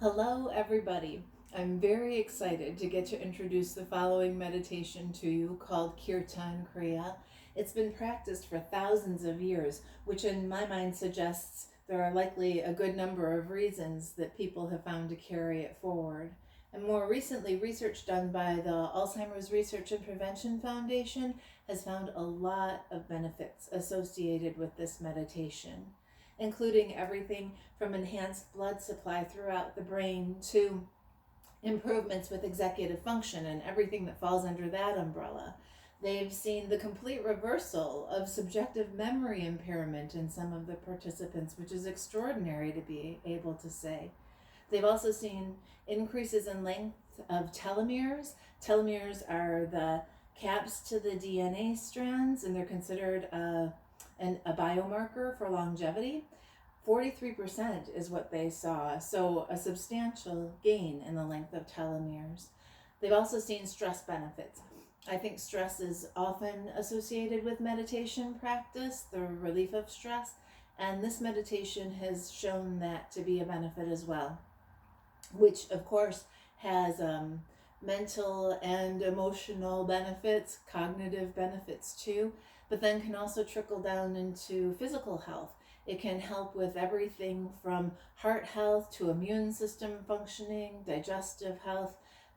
Hello, everybody. I'm very excited to get to introduce the following meditation to you called Kirtan Kriya. It's been practiced for thousands of years, which in my mind suggests there are likely a good number of reasons that people have found to carry it forward. And more recently, research done by the Alzheimer's Research and Prevention Foundation has found a lot of benefits associated with this meditation, including everything from enhanced blood supply throughout the brain to improvements with executive function and everything that falls under that umbrella. They've seen the complete reversal of subjective memory impairment in some of the participants, which is extraordinary to be able to say. They've also seen increases in length of telomeres. Telomeres are the caps to the DNA strands, and they're considered a biomarker for longevity. 43% is what they saw, so a substantial gain in the length of telomeres. They've also seen stress benefits. I think stress is often associated with meditation practice, the relief of stress, and this meditation has shown that to be a benefit as well, which of course has mental and emotional benefits, cognitive benefits too, but then can also trickle down into physical health. It can help with everything from heart health to immune system functioning, digestive health.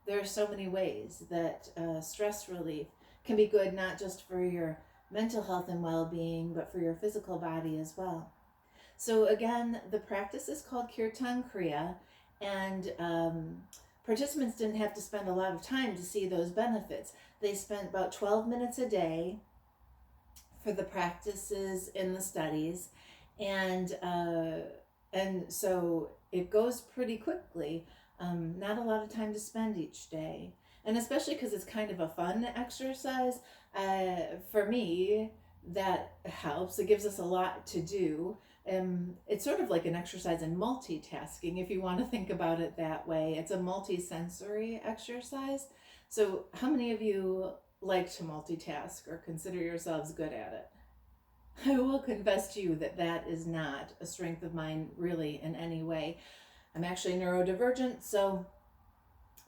There are so many ways that stress relief can be good, not just for your mental health and well-being, but for your physical body as well. So again, the practice is called Kirtan Kriya, and participants didn't have to spend a lot of time to see those benefits. They spent about 12 minutes a day for the practices in the studies, and so it goes pretty quickly. Not a lot of time to spend each day, and especially because it's kind of a fun exercise. For me, that helps. It gives us a lot to do. It's sort of like an exercise in multitasking, if you want to think about it that way. It's a multi-sensory exercise. So how many of you like to multitask or consider yourselves good at it? I will confess to you that that is not a strength of mine really in any way. I'm actually neurodivergent, so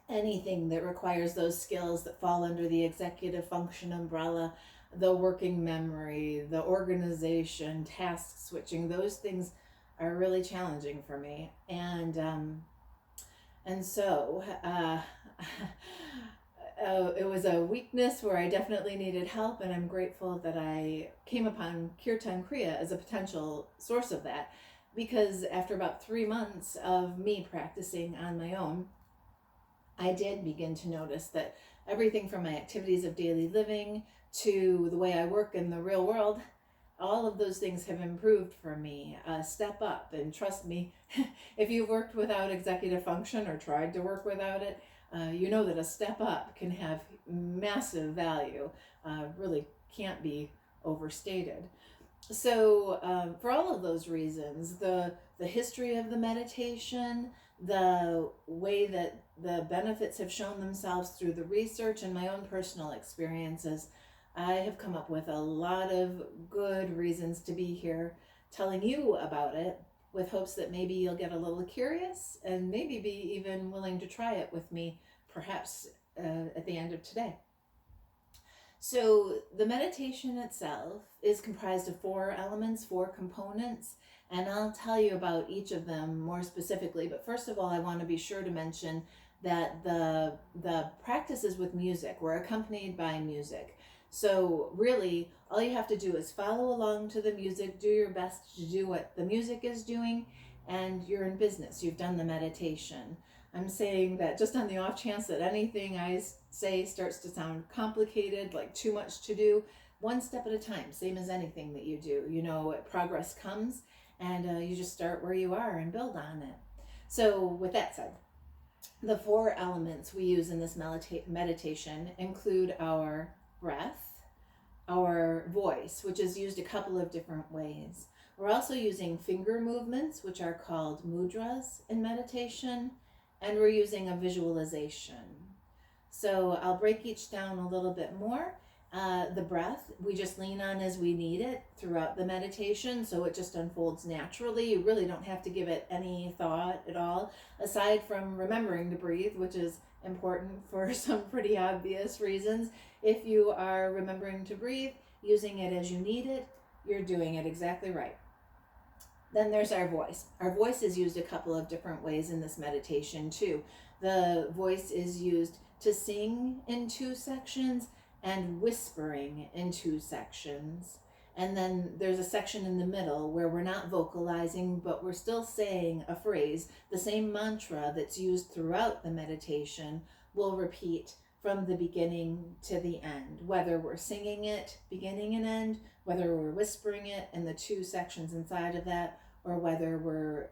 anything that requires those skills that fall under the executive function umbrella, the working memory, the organization, task switching, those things are really challenging for me. And so it was a weakness where I definitely needed help, and I'm grateful that I came upon Kirtan Kriya as a potential source of that, because after about 3 months of me practicing on my own, I did begin to notice that everything from my activities of daily living to the way I work in the real world, all of those things have improved for me. Step up, and trust me, if you've worked without executive function or tried to work without it, you know that a step up can have massive value. Really can't be overstated. So for all of those reasons, the history of the meditation, the way that the benefits have shown themselves through the research and my own personal experiences, I have come up with a lot of good reasons to be here telling you about it, with hopes that maybe you'll get a little curious and maybe be even willing to try it with me, perhaps at the end of today. So the meditation itself is comprised of 4 elements, 4 components, and I'll tell you about each of them more specifically. But first of all, I want to be sure to mention that the practices with music were accompanied by music. So really, all you have to do is follow along to the music, do your best to do what the music is doing, and you're in business. You've done the meditation. I'm saying that just on the off chance that anything I say starts to sound complicated, like too much to do, one step at a time, same as anything that you do. You know, progress comes, and you just start where you are and build on it. So with that said, the 4 elements we use in this meditation include our breath, our voice, which is used a couple of different ways. We're also using finger movements, which are called mudras in meditation, and we're using a visualization. So I'll break each down a little bit more. The breath, we just lean on as we need it throughout the meditation, so it just unfolds naturally. You really don't have to give it any thought at all, aside from remembering to breathe, which is important for some pretty obvious reasons. If you are remembering to breathe, using it as you need it, you're doing it exactly right. Then there's our voice. Our voice is used a couple of different ways in this meditation too. The voice is used to sing in 2 sections and whispering in 2 sections. And then there's a section in the middle where we're not vocalizing, but we're still saying a phrase. The same mantra that's used throughout the meditation will repeat from the beginning to the end, whether we're singing it beginning and end, whether we're whispering it in the 2 sections inside of that, or whether we're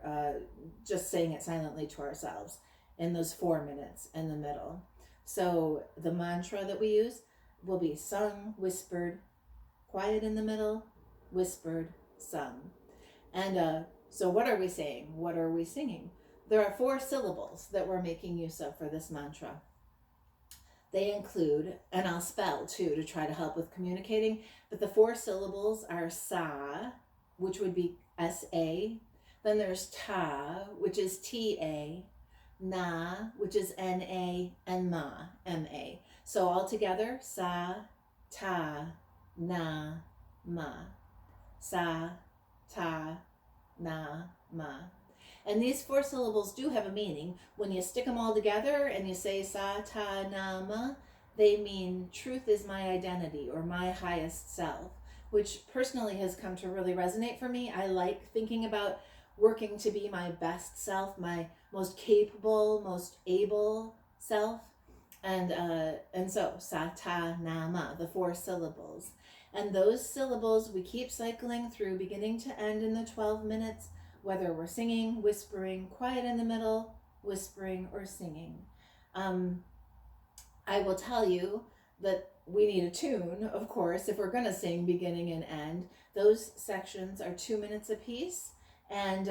just saying it silently to ourselves in those 4 minutes in the middle. So the mantra that we use will be sung, whispered, quiet in the middle, whispered, sung. And so what are we saying? What are we singing? There are 4 syllables that we're making use of for this mantra. They include, and I'll spell too to try to help with communicating, but the 4 syllables are sa, which would be S-A. Then there's ta, which is T-A. Na, which is N-A, and ma, M-A. So all together, sa, ta, na, ma. Sa, ta, na, ma. And these 4 syllables do have a meaning. When you stick them all together and you say sa, ta, na, ma, they mean truth is my identity or my highest self, which personally has come to really resonate for me. I like thinking about working to be my best self, my most capable, most able self. And so sa, ta, na, ma, the 4 syllables. And those syllables we keep cycling through beginning to end in the 12 minutes, whether we're singing, whispering, quiet in the middle, whispering, or singing. I will tell you that we need a tune, of course, if we're going to sing beginning and end. Those sections are 2 minutes apiece. And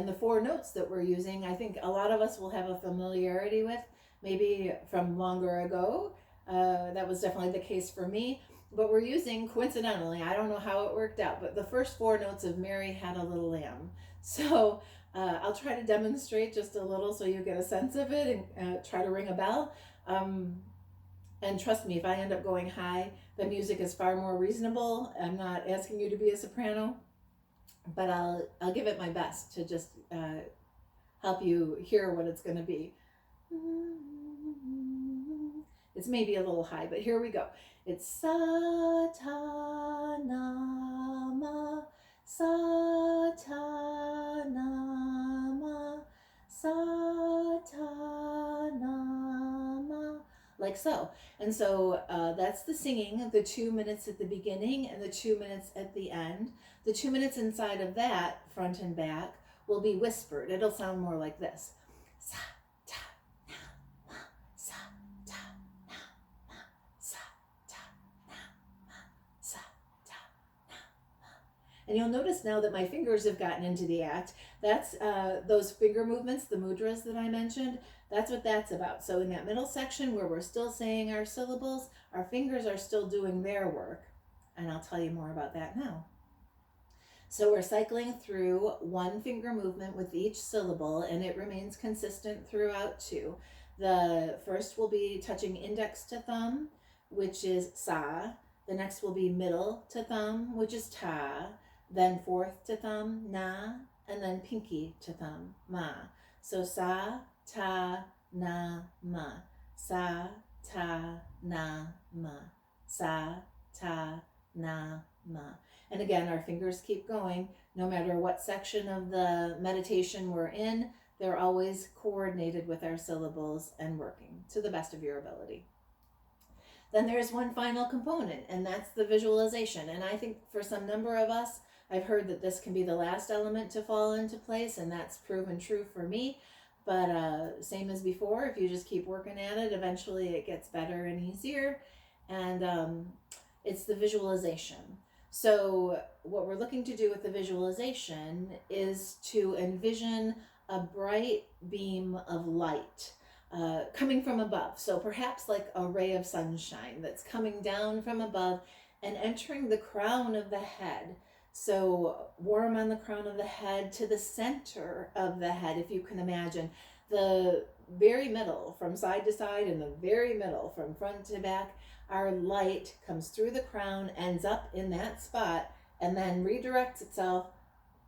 the 4 notes that we're using, I think a lot of us will have a familiarity with, maybe from longer ago. That was definitely the case for me. But we're using, coincidentally, I don't know how it worked out, but the first 4 notes of Mary Had a Little Lamb. So I'll try to demonstrate just a little so you get a sense of it and try to ring a bell. And trust me, if I end up going high, the music is far more reasonable. I'm not asking you to be a soprano, but I'll give it my best to just help you hear what it's going to be. It's maybe a little high, but here we go. It's sa, ta, na, ma, sa, ta, na, ma, sa, ta, na, ma, like so. And so that's the singing, the 2 minutes at the beginning and the 2 minutes at the end. The 2 minutes inside of that, front and back, will be whispered. It'll sound more like this. Sa, ta, na, ma, sa, ta, na, ma, sa, ta, na, ma, sa, ta, na, ma. And you'll notice now that my fingers have gotten into the act. That's those finger movements, the mudras that I mentioned. That's what that's about. So in that middle section where we're still saying our syllables, our fingers are still doing their work. And I'll tell you more about that now. So we're cycling through 1 finger movement with each syllable, and it remains consistent throughout too. The first will be touching index to thumb, which is sa. The next will be middle to thumb, which is ta. Then 4th to thumb, na. And then pinky to thumb, ma. So sa, ta, na, ma. Sa, ta, na, ma. Sa, ta, na, ma. And again, our fingers keep going. No matter what section of the meditation we're in, they're always coordinated with our syllables and working to the best of your ability. Then there's one final component, and that's the visualization. And I think for some number of us, I've heard that this can be the last element to fall into place, and that's proven true for me. But same as before, if you just keep working at it, eventually it gets better and easier. And it's the visualization. So what we're looking to do with the visualization is to envision a bright beam of light, coming from above. So perhaps like a ray of sunshine that's coming down from above and entering the crown of the head. So warm on the crown of the head to the center of the head, if you can imagine. The very middle, from side to side, and the very middle, from front to back, our light comes through the crown, ends up in that spot, and then redirects itself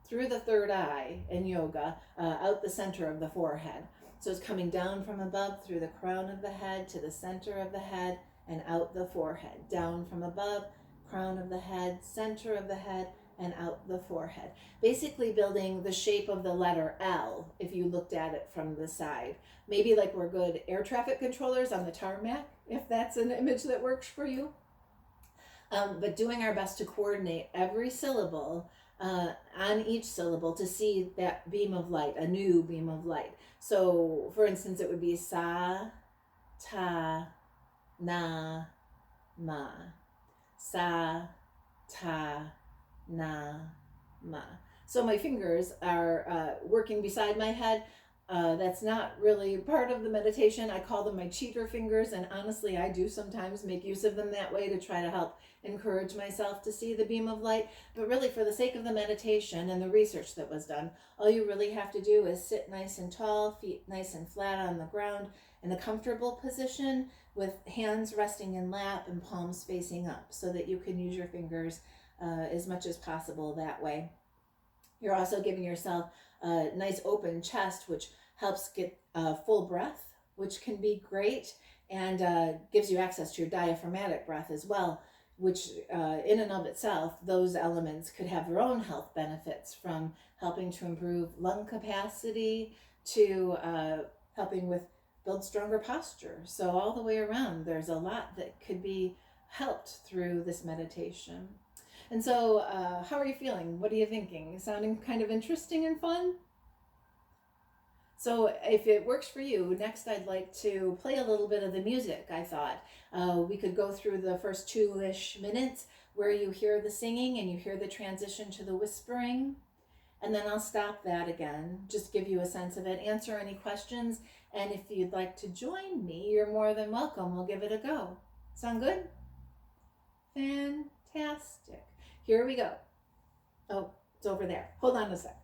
through the third eye in yoga, out the center of the forehead. So it's coming down from above through the crown of the head to the center of the head and out the forehead. Down from above, crown of the head, center of the head, and out the forehead. Basically building the shape of the letter L if you looked at it from the side. Maybe like we're good air traffic controllers on the tarmac, if that's an image that works for you. But doing our best to coordinate every syllable on each syllable to see that beam of light, a new beam of light. So, for instance, it would be sa, ta, na, ma. Sa, ta, na, ma. So my fingers are working beside my head. That's not really part of the meditation. I call them my cheater fingers, and honestly, I do sometimes make use of them that way to try to help encourage myself to see the beam of light. But really, for the sake of the meditation and the research that was done, all you really have to do is sit nice and tall, feet nice and flat on the ground in a comfortable position with hands resting in lap and palms facing up so that you can use your fingers as much as possible that way. You're also giving yourself a nice open chest, which helps get full breath, which can be great, and gives you access to your diaphragmatic breath as well, which in and of itself, those elements could have their own health benefits, from helping to improve lung capacity to helping with build stronger posture. So all the way around, there's a lot that could be helped through this meditation. And so how are you feeling? What are you thinking? Sounding kind of interesting and fun? So if it works for you, next I'd like to play a little bit of the music. I thought we could go through the first 2-ish minutes where you hear the singing and you hear the transition to the whispering. And then I'll stop that again, just give you a sense of it, answer any questions. And if you'd like to join me, you're more than welcome. We'll give it a go. Sound good? Fantastic. Here we go. Oh, it's over there. Hold on a sec.